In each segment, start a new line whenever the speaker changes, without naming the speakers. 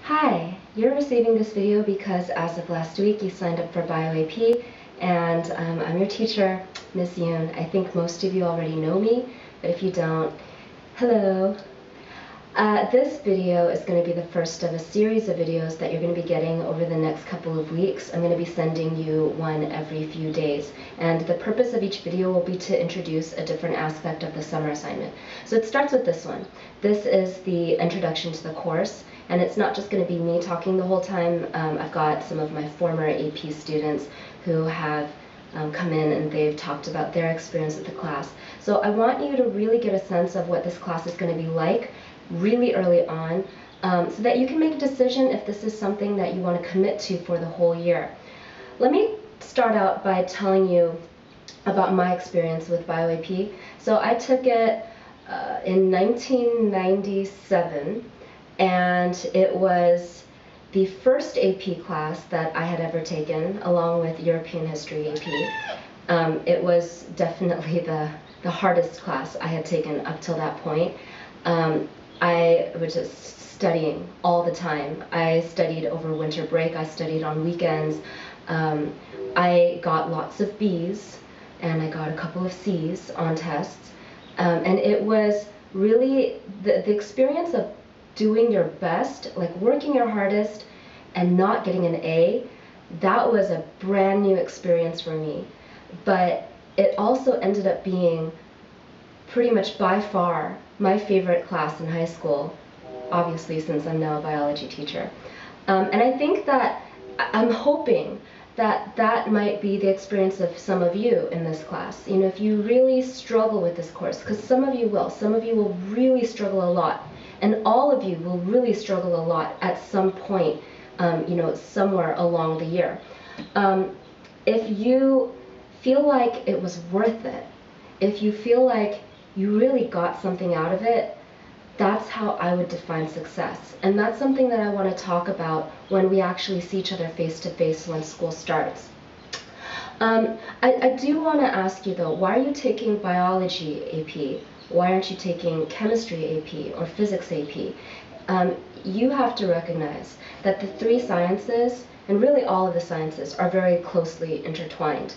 Hi, you're receiving this video because as of last week you signed up for BioAP, and I'm your teacher, Ms. Yoon. I think most of you already know me, but if you don't, hello. This video is going to be the first of a series of videos that you're going to be getting over the next couple of weeks. I'm going to be sending you one every few days, and the purpose of each video will be to introduce a different aspect of the summer assignment. So it starts with this one. This is the introduction to the course, and it's not just going to be me talking the whole time. I've got some of my former AP students who have come in and they've talked about their experience with the class. So I want you to really get a sense of what this class is going to be like really early on, so that you can make a decision if this is something that you want to commit to for the whole year. Let me start out by telling you about my experience with BioAP. So I took it in 1997, and it was the first AP class that I had ever taken, along with European History AP. It was definitely the hardest class I had taken up till that point. I was just studying all the time. I studied over winter break. I studied on weekends. I got lots of B's, and I got a couple of C's on tests. And it was really the experience of doing your best, like working your hardest and not getting an A. That was a brand new experience for me. But it also ended up being pretty much by far my favorite class in high school, obviously since I'm now a biology teacher. And I think that I'm hoping that that might be the experience of some of you in this class. You know, if you really struggle with this course, because some of you will really struggle a lot, and all of you will really struggle a lot at some point, you know, somewhere along the year. If you feel like it was worth it, if you feel like you really got something out of it, that's how I would define success. And that's something that I want to talk about when we actually see each other face to face when school starts. I do want to ask you though, why are you taking biology AP? Why aren't you taking chemistry AP or physics AP? You have to recognize that the three sciences, and really all of the sciences, are very closely intertwined.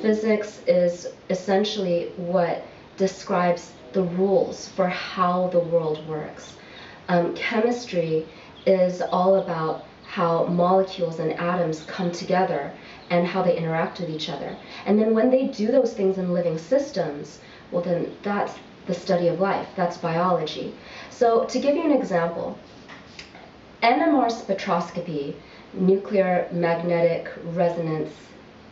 Physics is essentially what describes the rules for how the world works. Chemistry is all about how molecules and atoms come together and how they interact with each other. And then when they do those things in living systems, well then that's the study of life, that's biology. So to give you an example, NMR spectroscopy, nuclear magnetic resonance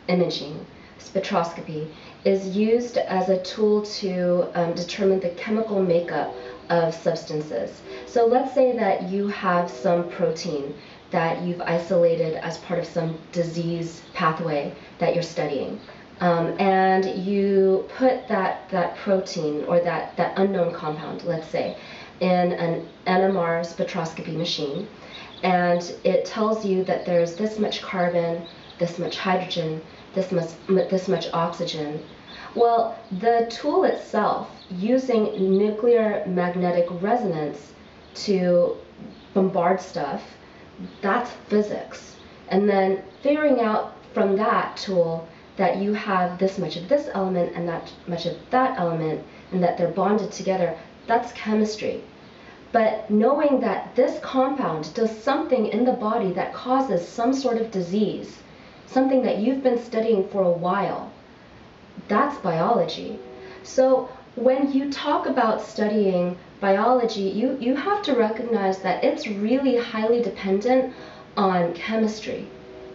imaging, spectroscopy, is used as a tool to determine the chemical makeup of substances. So let's say that you have some protein that you've isolated as part of some disease pathway that you're studying. And you put that protein or that unknown compound, let's say, in an NMR spectroscopy machine, and it tells you that there's this much carbon, this much hydrogen, this much oxygen. Well, the tool itself, using nuclear magnetic resonance to bombard stuff, that's physics. And then figuring out from that tool that you have this much of this element and that much of that element, and that they're bonded together, that's chemistry. But knowing that this compound does something in the body that causes some sort of disease, something that you've been studying for a while, that's biology. So when you talk about studying biology, you have to recognize that it's really highly dependent on chemistry,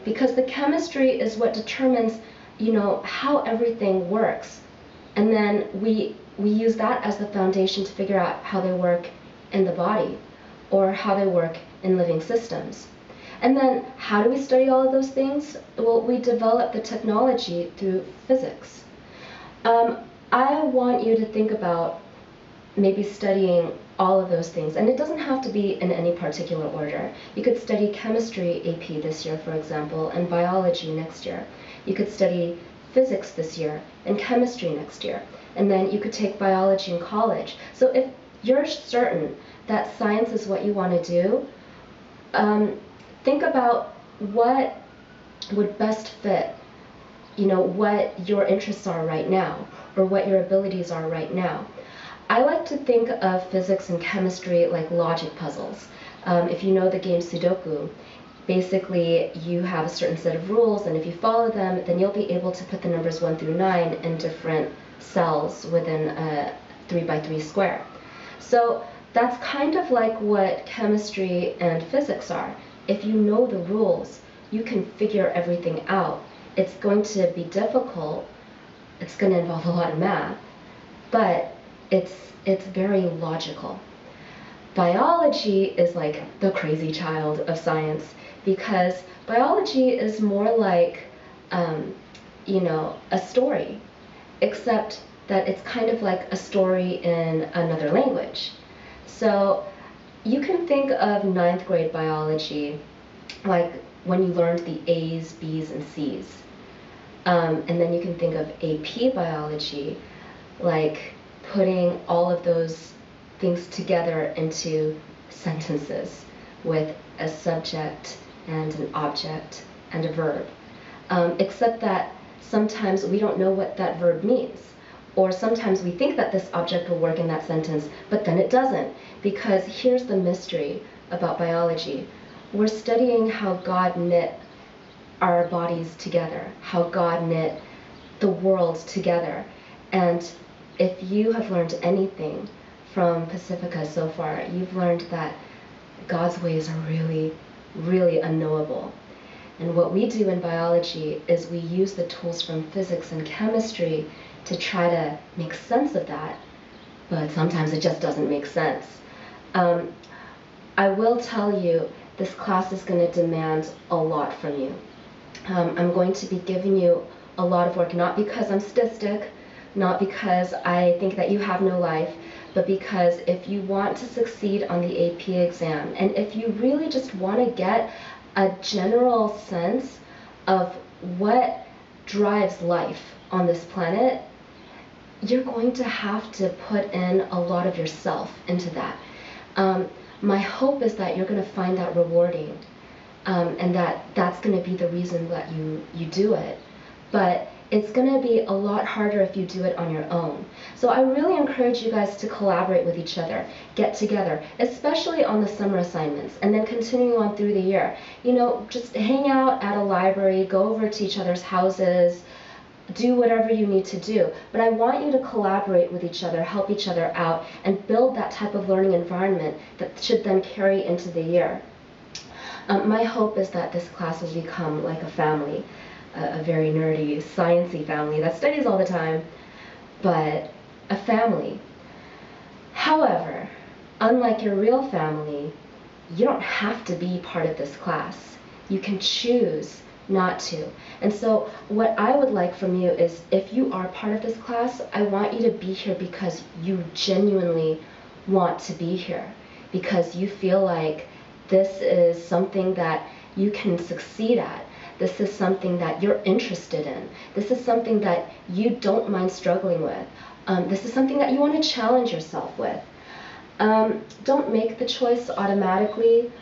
because the chemistry is what determines, you know, how everything works. And then we use that as the foundation to figure out how they work in the body or how they work in living systems. And then how do we study all of those things? Well, we develop the technology through physics. I want you to think about maybe studying all of those things. And it doesn't have to be in any particular order. You could study chemistry AP this year, for example, and biology next year. You could study physics this year and chemistry next year. And then you could take biology in college. So if you're certain that science is what you want to do, think about what would best fit, what your interests are right now, or what your abilities are right now. I like to think of physics and chemistry like logic puzzles. If you know the game Sudoku, basically you have a certain set of rules, and if you follow them, then you'll be able to put the numbers 1 through 9 in different cells within a 3 by 3 square. So that's kind of like what chemistry and physics are. If you know the rules, you can figure everything out. It's going to be difficult, it's going to involve a lot of math, but it's very logical. Biology is like the crazy child of science, because biology is more like a story, except that it's kind of like a story in another language. So you can think of 9th grade biology like when you learned the A's, B's, and C's. And then you can think of AP biology like putting all of those things together into sentences with a subject and an object and a verb. Except that sometimes we don't know what that verb means. Or sometimes we think that this object will work in that sentence, but then it doesn't. Because here's the mystery about biology. We're studying how God knit our bodies together, how God knit the world together. And if you have learned anything from Pacifica so far, you've learned that God's ways are really, really unknowable. And what we do in biology is we use the tools from physics and chemistry to try to make sense of that, but sometimes it just doesn't make sense. I will tell you, this class is going to demand a lot from you. I'm going to be giving you a lot of work, not because I'm sadistic, not because I think that you have no life, but because if you want to succeed on the AP exam, and if you really just want to get a general sense of what drives life on this planet, you're going to have to put in a lot of yourself into that. My hope is that you're going to find that rewarding, and that's going to be the reason that you do it. But it's going to be a lot harder if you do it on your own. So I really encourage you guys to collaborate with each other, get together, especially on the summer assignments, and then continuing on through the year. Just hang out at a library, go over to each other's houses, do whatever you need to do. But I want you to collaborate with each other, help each other out, and build that type of learning environment that should then carry into the year. My hope is that this class will become like a family, a very nerdy, sciencey family that studies all the time, but a family. However, unlike your real family, you don't have to be part of this class. You can choose not to. And so what I would like from you is, if you are part of this class, I want you to be here because you genuinely want to be here, because you feel like this is something that you can succeed at. This is something that you're interested in. This is something that you don't mind struggling with. This is something that you want to challenge yourself with. Don't make the choice automatically.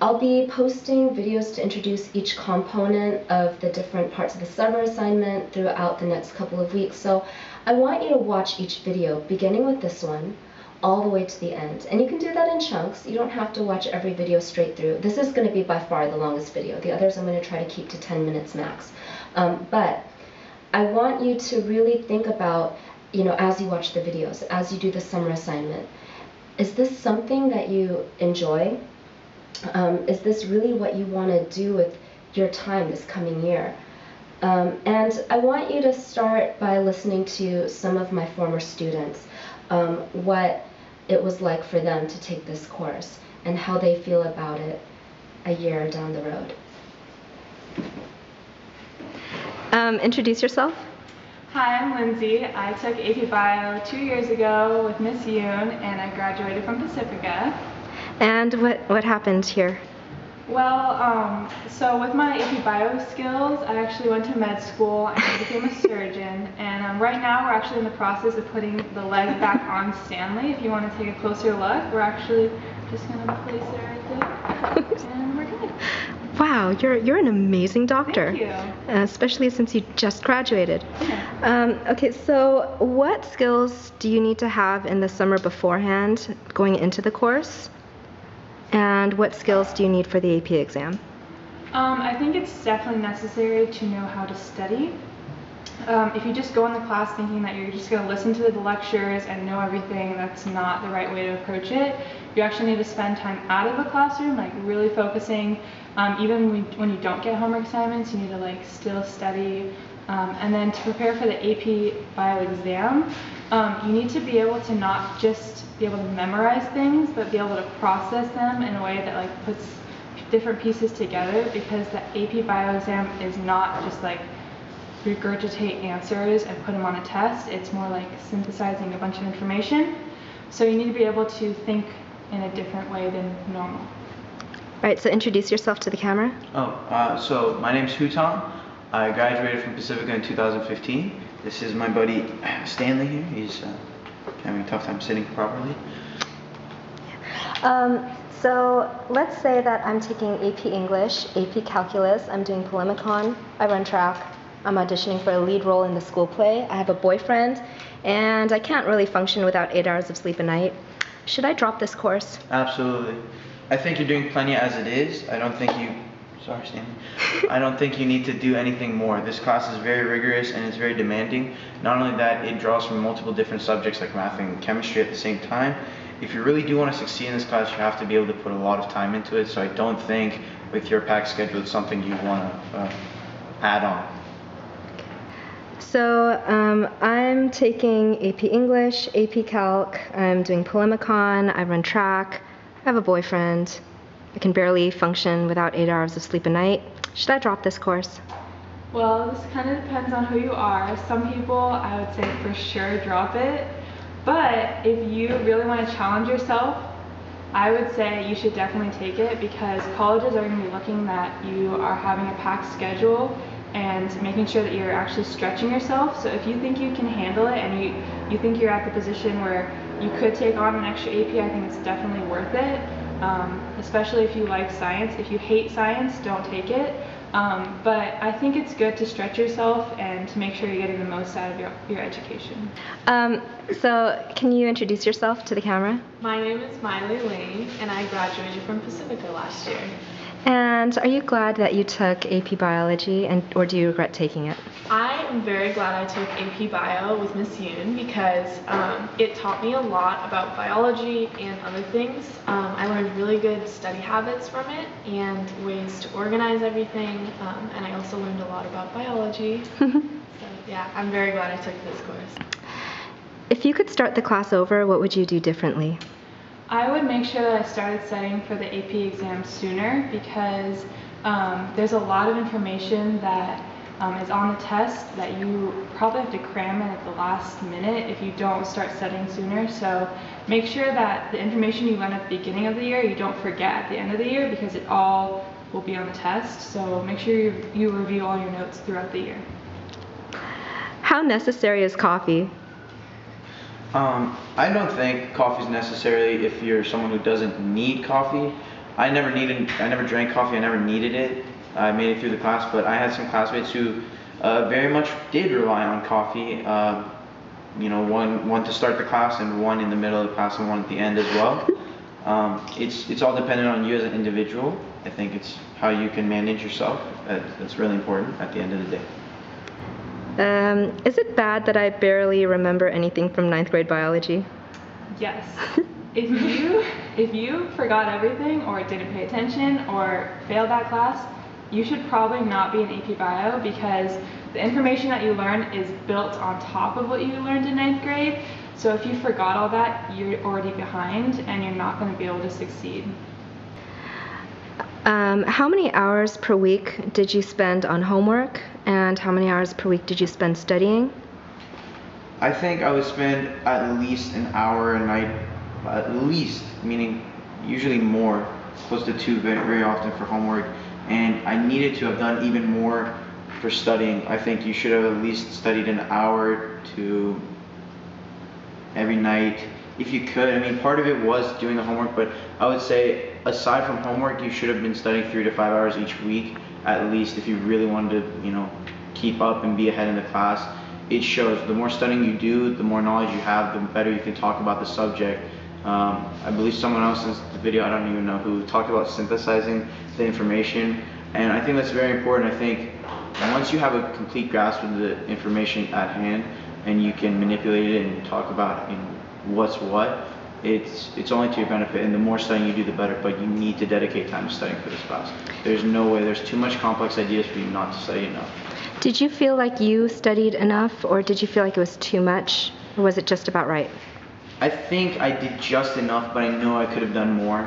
I'll be posting videos to introduce each component of the different parts of the summer assignment throughout the next couple of weeks. So I want you to watch each video, beginning with this one, all the way to the end. And you can do that in chunks. You don't have to watch every video straight through. This is going to be by far the longest video. The others I'm going to try to keep to 10 minutes max. But I want you to really think about, as you watch the videos, as you do the summer assignment, is this something that you enjoy? Is this really what you want to do with your time this coming year? And I want you to start by listening to some of my former students, what it was like for them to take this course and how they feel about it a year down the road.
Introduce yourself.
Hi, I'm Lindsey. I took AP Bio 2 years ago with Miss Yoon, and I graduated from Pacifica.
And what happened here?
Well, so with my AP Bio skills, I actually went to med school and I became a surgeon. And right now we're actually in the process of putting the leg back on Stanley. If you want to take a closer look, we're actually just going to place it right there. And
Wow, you're an amazing doctor.
Thank you.
Especially since you just graduated.
Yeah.
Okay, so what skills do you need to have in the summer beforehand going into the course? And what skills do you need for the AP exam?
I think it's definitely necessary to know how to study. If you just go in the class thinking that you're just going to listen to the lectures and know everything, that's not the right way to approach it. You actually need to spend time out of the classroom, like really focusing. Even when you don't get homework assignments, you need to like still study. And then to prepare for the AP Bio exam, you need to be able to not just be able to memorize things, but be able to process them in a way that like puts different pieces together, because the AP Bio exam is not just like regurgitate answers and put them on a test. It's more like synthesizing a bunch of information. So you need to be able to think in a different way than normal.
All right, so introduce yourself to the camera.
So my name's Houtan. I graduated from Pacifica in 2015. This is my buddy Stanley here. He's having a tough time sitting properly.
So let's say that I'm taking AP English, AP Calculus, I'm doing Polemicon, I run track, I'm auditioning for a lead role in the school play, I have a boyfriend, and I can't really function without 8 hours of sleep a night. Should I drop this course?
Absolutely. I think you're doing plenty as it is. I don't think you need to do anything more. This class is very rigorous and it's very demanding. Not only that, it draws from multiple different subjects like math and chemistry at the same time. If you really do want to succeed in this class, you have to be able to put a lot of time into it. So I don't think with your packed schedule it's something you want to add on.
So I'm taking AP English, AP Calc, I'm doing Polemicon, I run track, I have a boyfriend, I can barely function without 8 hours of sleep a night. Should I drop this course?
Well, this kind of depends on who you are. Some people, I would say for sure drop it. But if you really want to challenge yourself, I would say you should definitely take it, because colleges are going to be looking that you are having a packed schedule and making sure that you're actually stretching yourself. So if you think you can handle it and you think you're at the position where you could take on an extra AP, I think it's definitely worth it, especially if you like science. If you hate science, don't take it. But I think it's good to stretch yourself and to make sure you're getting the most out of your education.
So can you introduce yourself to the camera?
My name is Maile, and I graduated from Pacifica last year.
And are you glad that you took AP Biology, or do you regret taking it?
I am very glad I took AP Bio with Miss Yoon, because it taught me a lot about biology and other things. I learned really good study habits from it and ways to organize everything, and I also learned a lot about biology. So yeah, I'm very glad I took this course.
If you could start the class over, what would you do differently?
I would make sure that I started studying for the AP exam sooner, because there's a lot of information that is on the test that you probably have to cram in at the last minute if you don't start studying sooner. So make sure that the information you learn at the beginning of the year you don't forget at the end of the year, because it all will be on the test. So make sure you review all your notes throughout the year.
How necessary is coffee?
I don't think coffee is necessarily if you're someone who doesn't need coffee. I never drank coffee, I never needed it. I made it through the class, but I had some classmates who very much did rely on coffee. One to start the class and one in the middle of the class and one at the end as well. It's all dependent on you as an individual. I think it's how you can manage yourself. That's really important at the end of the day.
Is it bad that I barely remember anything from 9th grade biology?
Yes. If you forgot everything or didn't pay attention or failed that class, you should probably not be in AP Bio, because the information that you learn is built on top of what you learned in 9th grade. So if you forgot all that, you're already behind and you're not going to be able to succeed.
How many hours per week did you spend on homework, and how many hours per week did you spend studying?
I think I would spend at least an hour a night, at least, meaning usually more, close to 2 very, very often for homework, and I needed to have done even more for studying. I think you should have at least studied an hour to every night if you could. I mean, part of it was doing the homework, but I would say aside from homework, you should have been studying 3 to 5 hours each week, at least, if you really wanted to, keep up and be ahead in the class. It shows. The more studying you do, the more knowledge you have, the better you can talk about the subject. I believe someone else in the video, I don't even know who, talked about synthesizing the information, and I think that's very important. I think once you have a complete grasp of the information at hand and you can manipulate it and talk about what's what, it's only to your benefit, and the more studying you do, the better, but you need to dedicate time to studying for this class. There's no way, there's too much complex ideas for you not to study enough.
Did you feel like you studied enough, or did you feel like it was too much, or was it just about right?
I think I did just enough, but I know I could have done more.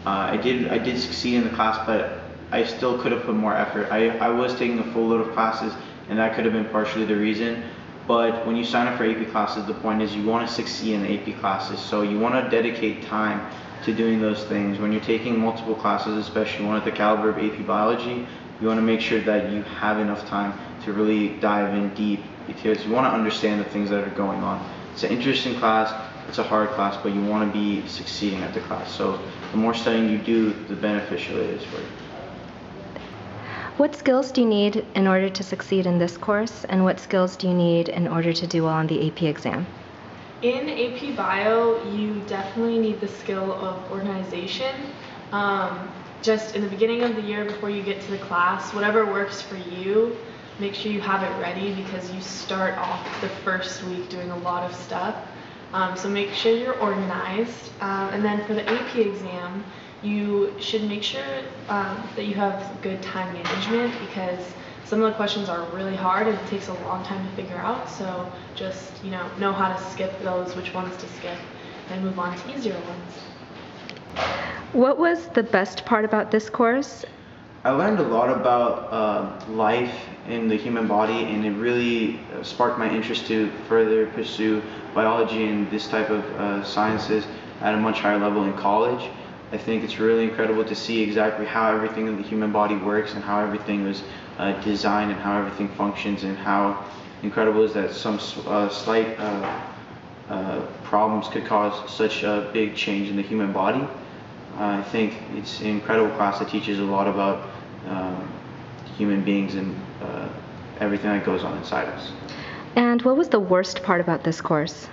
I did succeed in the class, but I still could have put more effort. I was taking a full load of classes, and that could have been partially the reason. But when you sign up for AP classes, the point is you want to succeed in the AP classes. So you want to dedicate time to doing those things. When you're taking multiple classes, especially one at the caliber of AP Biology, you want to make sure that you have enough time to really dive in deep, because you want to understand the things that are going on. It's an interesting class, it's a hard class, but you want to be succeeding at the class. So the more studying you do, the beneficial it is for you.
What skills do you need in order to succeed in this course, and what skills do you need in order to do well on the AP exam?
In AP Bio, you definitely need the skill of organization. Just in the beginning of the year before you get to the class, whatever works for you, make sure you have it ready, because you start off the first week doing a lot of stuff. So make sure you're organized. And then for the AP exam, you should make sure that you have good time management, because some of the questions are really hard and it takes a long time to figure out. So just know how to skip those, which ones to skip, and move on to easier ones.
What was the best part about this course?
I learned a lot about life in the human body, and it really sparked my interest to further pursue biology and this type of sciences at a much higher level in college. I think it's really incredible to see exactly how everything in the human body works, and how everything was designed, and how everything functions, and how incredible is that some slight problems could cause such a big change in the human body. I think it's an incredible class that teaches a lot about human beings and everything that goes on inside us.
And what was the worst part about this course?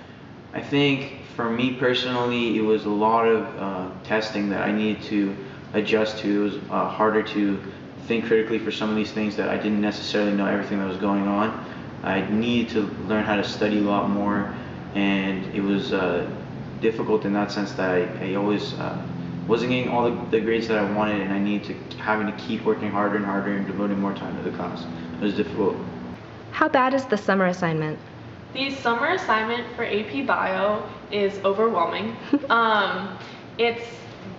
I think for me personally, it was a lot of testing that I needed to adjust to. It was harder to think critically for some of these things that I didn't necessarily know everything that was going on. I needed to learn how to study a lot more, and it was difficult in that sense that I always wasn't getting all the grades that I wanted, and I needed to having to keep working harder and harder and devoting more time to the class. It was difficult.
How bad is the summer assignment?
The summer assignment for AP Bio is overwhelming. It's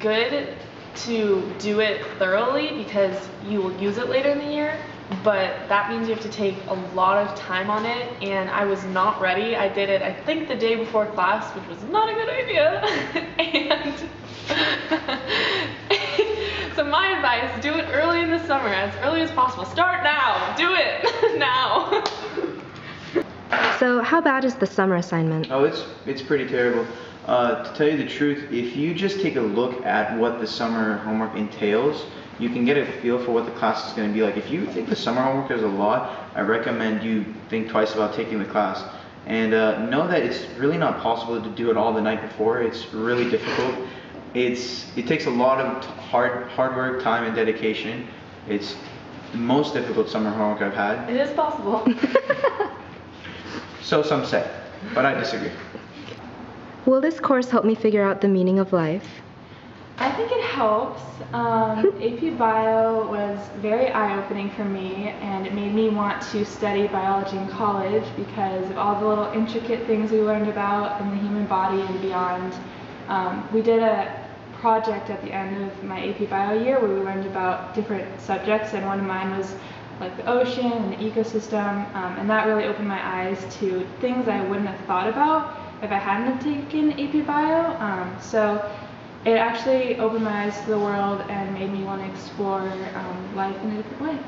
good to do it thoroughly because you will use it later in the year, but that means you have to take a lot of time on it, and I was not ready. I did it, I think, the day before class, which was not a good idea. And so my advice, do it early in the summer, as early as possible. Start now, do it now.
So how bad is the summer assignment?
Oh, it's pretty terrible. To tell you the truth, if you just take a look at what the summer homework entails, you can get a feel for what the class is going to be like. If you think the summer homework is a lot, I recommend you think twice about taking the class. And know that it's really not possible to do it all the night before. It's really difficult. It takes a lot of hard work, time, and dedication. It's the most difficult summer homework I've had.
It is possible.
So some say, but I disagree.
Will this course help me figure out the meaning of life?
I think it helps. AP Bio was very eye-opening for me, and it made me want to study biology in college because of all the little intricate things we learned about in the human body and beyond. We did a project at the end of my AP Bio year where we learned about different subjects, and one of mine was like the ocean and the ecosystem, and that really opened my eyes to things I wouldn't have thought about if I hadn't have taken AP Bio. So it actually opened my eyes to the world and made me want to explore life in a different way.